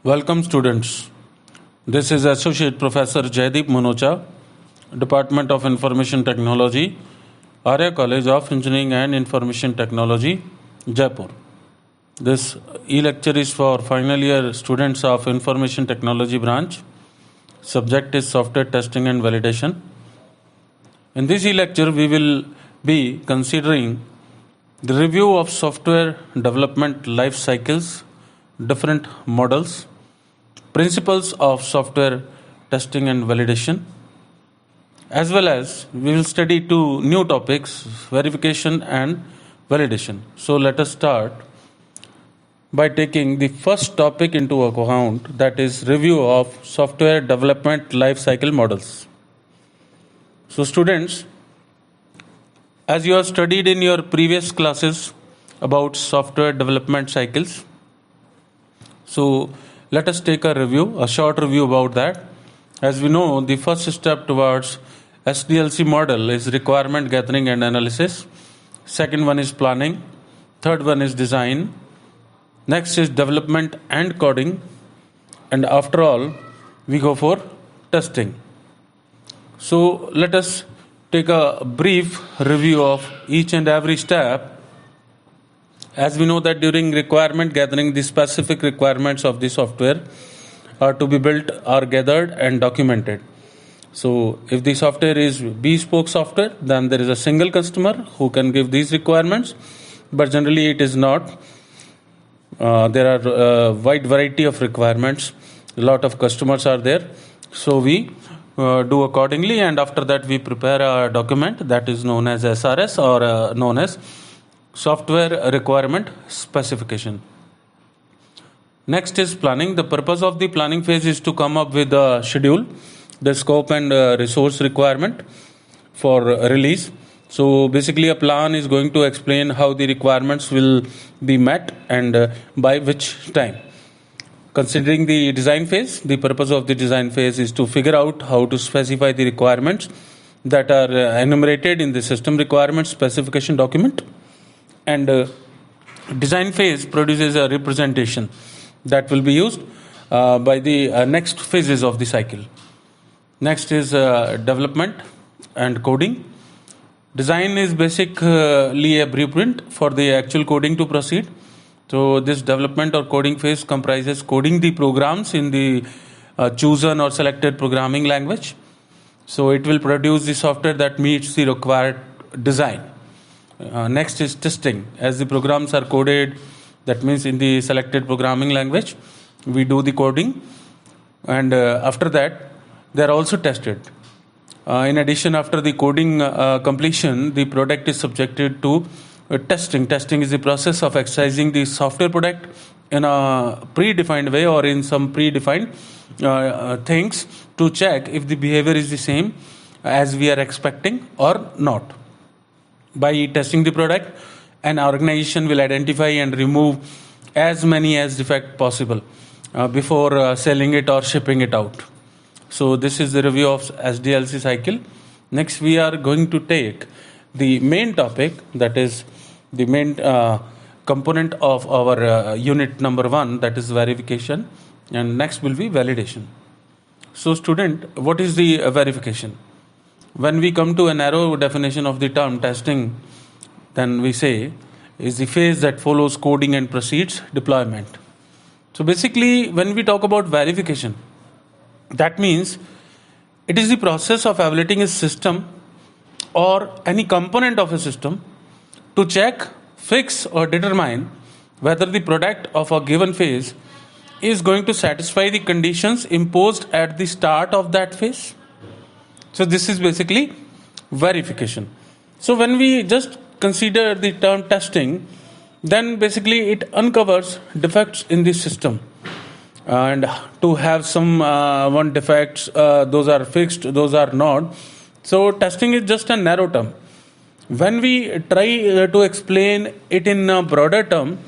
Welcome students. This is Associate Professor Jaideep Manocha, Department of Information Technology, Arya College of Engineering and Information Technology, Jaipur. This e-lecture is for final year students of Information Technology branch. Subject is software testing and validation. In this e-lecture, we will be considering the review of software development life cycles, different models, principles of software testing and validation, as well as we will study two new topics, verification and validation. So let us start by taking the first topic into account, that is review of software development life cycle models. So students, as you have studied in your previous classes about software development cycles, so let us take a short review about that. As we know, the first step towards SDLC model is requirement gathering and analysis. Second one is planning. Third one is design. Next is development and coding. And after all, we go for testing. So let us take a brief review of each and every step. As we know that during requirement gathering, the specific requirements of the software are to be built, are gathered and documented. So if the software is bespoke software, then there is a single customer who can give these requirements, but generally it is not. There are a wide variety of requirements. A lot of customers are there. So we do accordingly, and after that we prepare a document that is known as SRS or known as software requirement specification. Next is planning. The purpose of the planning phase is to come up with a schedule, the scope and resource requirement for release. So basically a plan is going to explain how the requirements will be met and by which time. Considering the design phase, the purpose of the design phase is to figure out how to specify the requirements that are enumerated in the system requirements specification document. And design phase produces a representation that will be used by the next phases of the cycle. Next is development and coding. Design is basically a blueprint for the actual coding to proceed. So this development or coding phase comprises coding the programs in the chosen or selected programming language. So it will produce the software that meets the required design. Next is testing. As the programs are coded, that means in the selected programming language, we do the coding, and after that they are also tested. In addition, after the coding completion, the product is subjected to testing. Testing is the process of exercising the software product in a predefined way or in some predefined things to check if the behavior is the same as we are expecting or not. By testing the product, an organization will identify and remove as many as defects possible before selling it or shipping it out. So this is the review of SDLC cycle. Next, we are going to take the main topic, that is the main component of our unit number 1, that is verification, and next will be validation. So student, what is the verification? When we come to a narrow definition of the term testing, then we say is the phase that follows coding and precedes deployment. So basically, when we talk about verification, that means it is the process of evaluating a system or any component of a system to check, fix or determine whether the product of a given phase is going to satisfy the conditions imposed at the start of that phase. So this is basically verification. So when we just consider the term testing, then basically it uncovers defects in the system. And to have some one defects, those are fixed, those are not. So testing is just a narrow term. When we try to explain it in a broader term,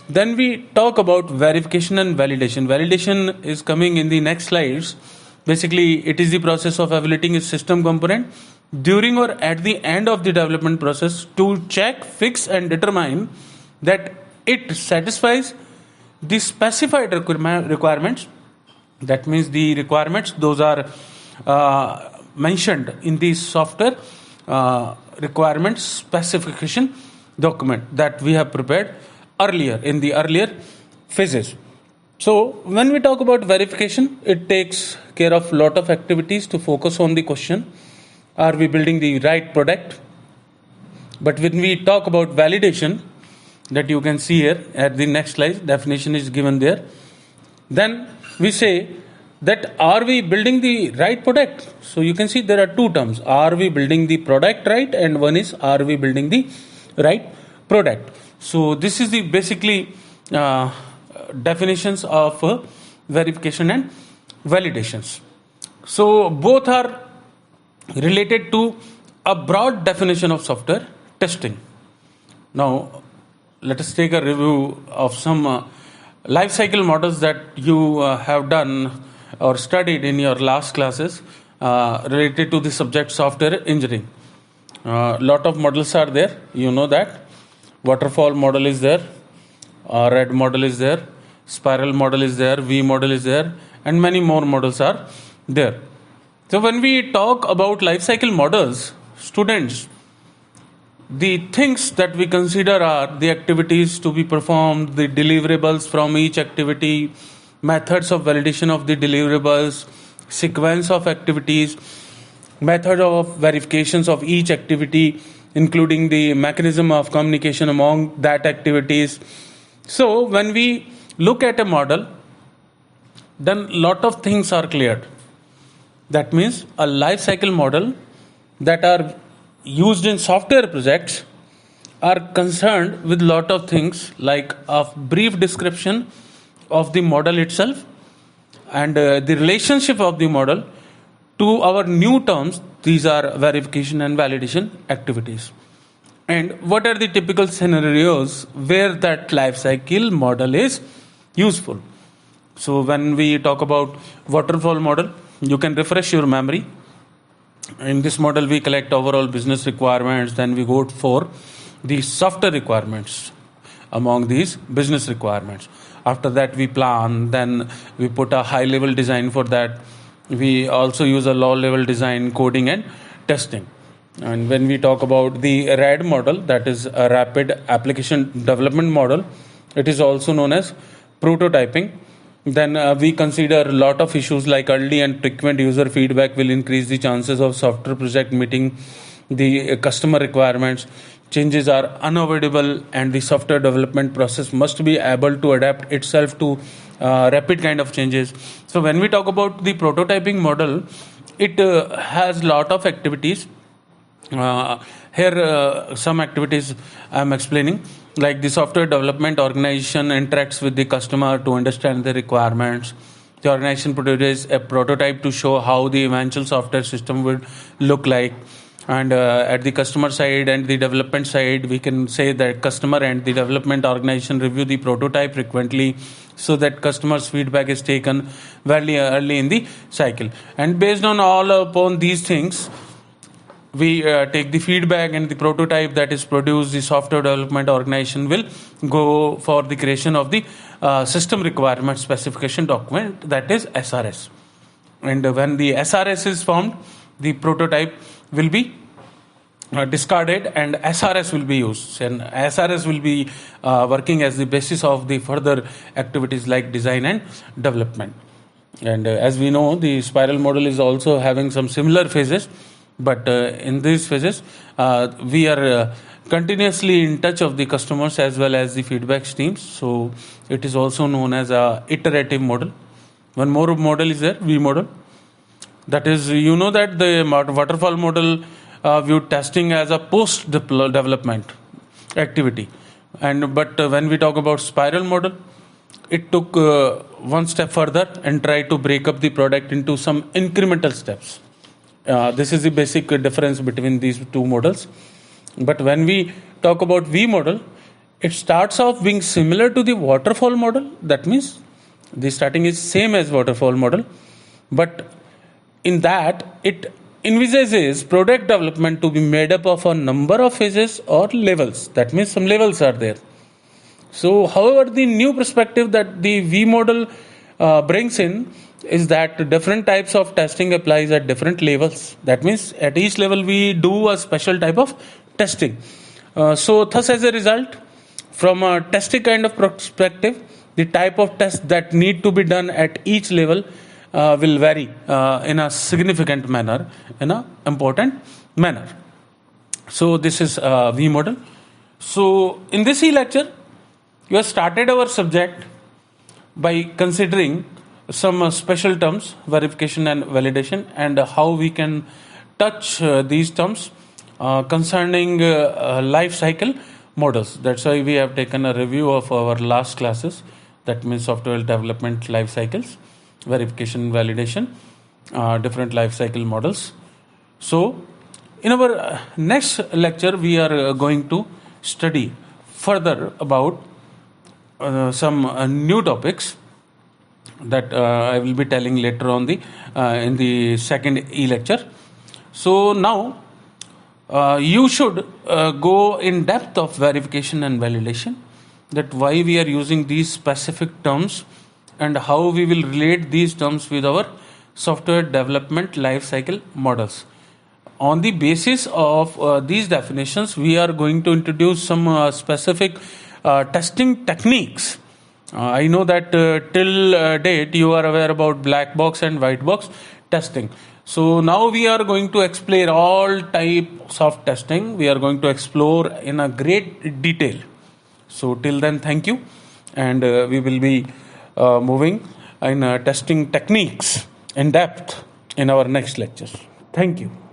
then we talk about verification and validation. Validation is coming in the next slides. Basically, it is the process of evaluating a system component during or at the end of the development process to check, fix and determine that it satisfies the specified requirements, that means the requirements, those are mentioned in the software requirements specification document that we have prepared earlier in the earlier phases. So when we talk about verification, it takes care of lot of activities to focus on the question, are we building the right product? But when we talk about validation, that you can see here at the next slide, definition is given there. Then we say that are we building the right product? So you can see there are two terms, are we building the product right, and one is are we building the right product. So this is the basically definitions of verification and validations. So both are related to a broad definition of software testing. Now let us take a review of some life cycle models that you have done or studied in your last classes related to the subject software engineering. Lot of models are there, you know that. Waterfall model is there, red model is there, spiral model is there, V model is there, and many more models are there. So when we talk about life cycle models, students, the things that we consider are the activities to be performed, the deliverables from each activity, methods of validation of the deliverables, sequence of activities, method of verifications of each activity, including the mechanism of communication among that activities. So when we look at a model, then lot of things are cleared. That means a life cycle model that are used in software projects are concerned with lot of things like a brief description of the model itself and the relationship of the model to our new terms. These are verification and validation activities. And what are the typical scenarios where that life cycle model is useful? So when we talk about waterfall model, you can refresh your memory. In this model, we collect overall business requirements, then we go for the software requirements among these business requirements. After that, we plan, then we put a high level design for that. We also use a low level design, coding, and testing. And when we talk about the RAD model, that is a rapid application development model, it is also known as prototyping. Then we consider a lot of issues like early and frequent user feedback will increase the chances of software project meeting the customer requirements. Changes are unavoidable, and the software development process must be able to adapt itself to rapid kind of changes. So when we talk about the prototyping model, it has lot of activities. Here some activities I am explaining, like the software development organization interacts with the customer to understand the requirements. The organization produces a prototype to show how the eventual software system would look like. And at the customer side and the development side, we can say that customer and the development organization review the prototype frequently so that customers' feedback is taken very early in the cycle. And based on all upon these things, we take the feedback and the prototype that is produced. The software development organization will go for the creation of the system requirement specification document, that is SRS. And when the SRS is formed, the prototype will be discarded and SRS will be used. And SRS will be working as the basis of the further activities like design and development. And as we know, the spiral model is also having some similar phases. But in these phases, we are continuously in touch of the customers as well as the feedback streams. So it is also known as a iterative model. One more model is there, V model. That is, you know that the waterfall model viewed testing as a post development activity. But when we talk about spiral model, it took one step further and tried to break up the product into some incremental steps. This is the basic difference between these two models. But when we talk about V model, it starts off being similar to the waterfall model. That means the starting is same as waterfall model, but in that it envisages product development to be made up of a number of phases or levels. That means some levels are there. So, however, the new perspective that the V model brings in is that different types of testing applies at different levels. That means at each level we do a special type of testing. So, thus as a result, from a testing kind of perspective, the type of tests that need to be done at each level will vary in a significant manner, in an important manner. So this is V model. So in this e-lecture, we have started our subject by considering some special terms, verification and validation, and how we can touch these terms concerning life cycle models. That's why we have taken a review of our last classes. That means software development life cycles, verification, validation, different life cycle models. So in our next lecture, we are going to study further about some new topics that I will be telling later on the in the second e-lecture. So now you should go in depth of verification and validation, that why we are using these specific terms and how we will relate these terms with our software development life cycle models. On the basis of these definitions, we are going to introduce some specific testing techniques. I know that till date you are aware about black box and white box testing. So now we are going to explain all types of testing. We are going to explore in a great detail. So till then, thank you, and we will be moving in testing techniques in depth in our next lecture. Thank you.